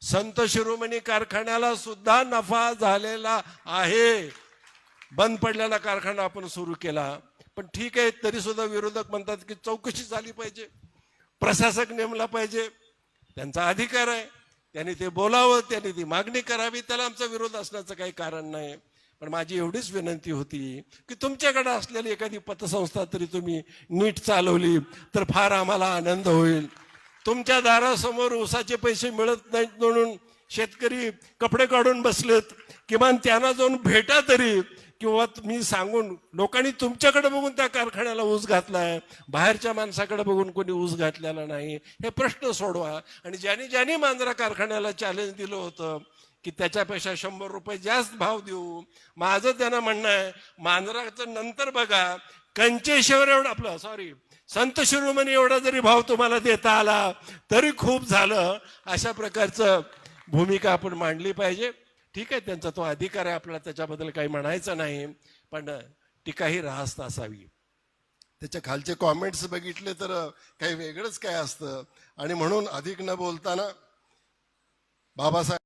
संत शिरोमणी कारखान्याला सुद्धा नफा झालेला आहे. बंद पडलेला कारखाना आपण सुरू केला, पण ठीक आहे, तरी सुद्धा विरोधक म्हणतात की चौकशी झाली पाहिजे, प्रशासक नेमला पाहिजे. त्यांचा अधिकार आहे, त्यांनी ते बोलावं, त्यांनी ती मागणी करावी, त्याला आमचा विरोध असण्याचं काही कारण नाही. पण माझी एवढीच विनंती होती की तुमच्याकडे असलेली एखादी पतसंस्था तरी तुम्ही नीट चालवली तर फार आम्हाला आनंद होईल. तुमच्या दारासमोर ऊसाचे पैसे मिळत नाहीत म्हणून शेतकरी कपडे काढून बसलेत, किमान त्यांना जाऊन भेटा तरी, किंवा मी सांगून लोकांनी तुमच्याकडे बघून त्या कारखान्याला ऊस घातलाय, बाहेरच्या माणसाकडे बघून कोणी ऊस घातलेला नाही. हे प्रश्न सोडवा. आणि ज्यांनी मांजरा कारखान्याला चॅलेंज दिलं होतं की त्याच्यापेक्षा 100 रुपये जास्त भाव देऊ, माझं त्यांना म्हणणं आहे, मांजराचं नंतर बघा, कंचेश्वर एवढा आपलं संत शिरोमणी एवढा जरी भाव तुम्हाला देता आला तरी खूप झालं. अशा प्रकारचं भूमिका आपण मांडली पाहिजे. ठीक आहे, त्यांचा तो अधिकार आहे, आपल्याला त्याच्याबद्दल काही म्हणायचं नाही, पण टीका ही रास्त असावी. त्याच्या खालचे कॉमेंट्स बघितले तर काही वेगळंच काय असतं. आणि म्हणून अधिक न बोलताना बाबासाहेब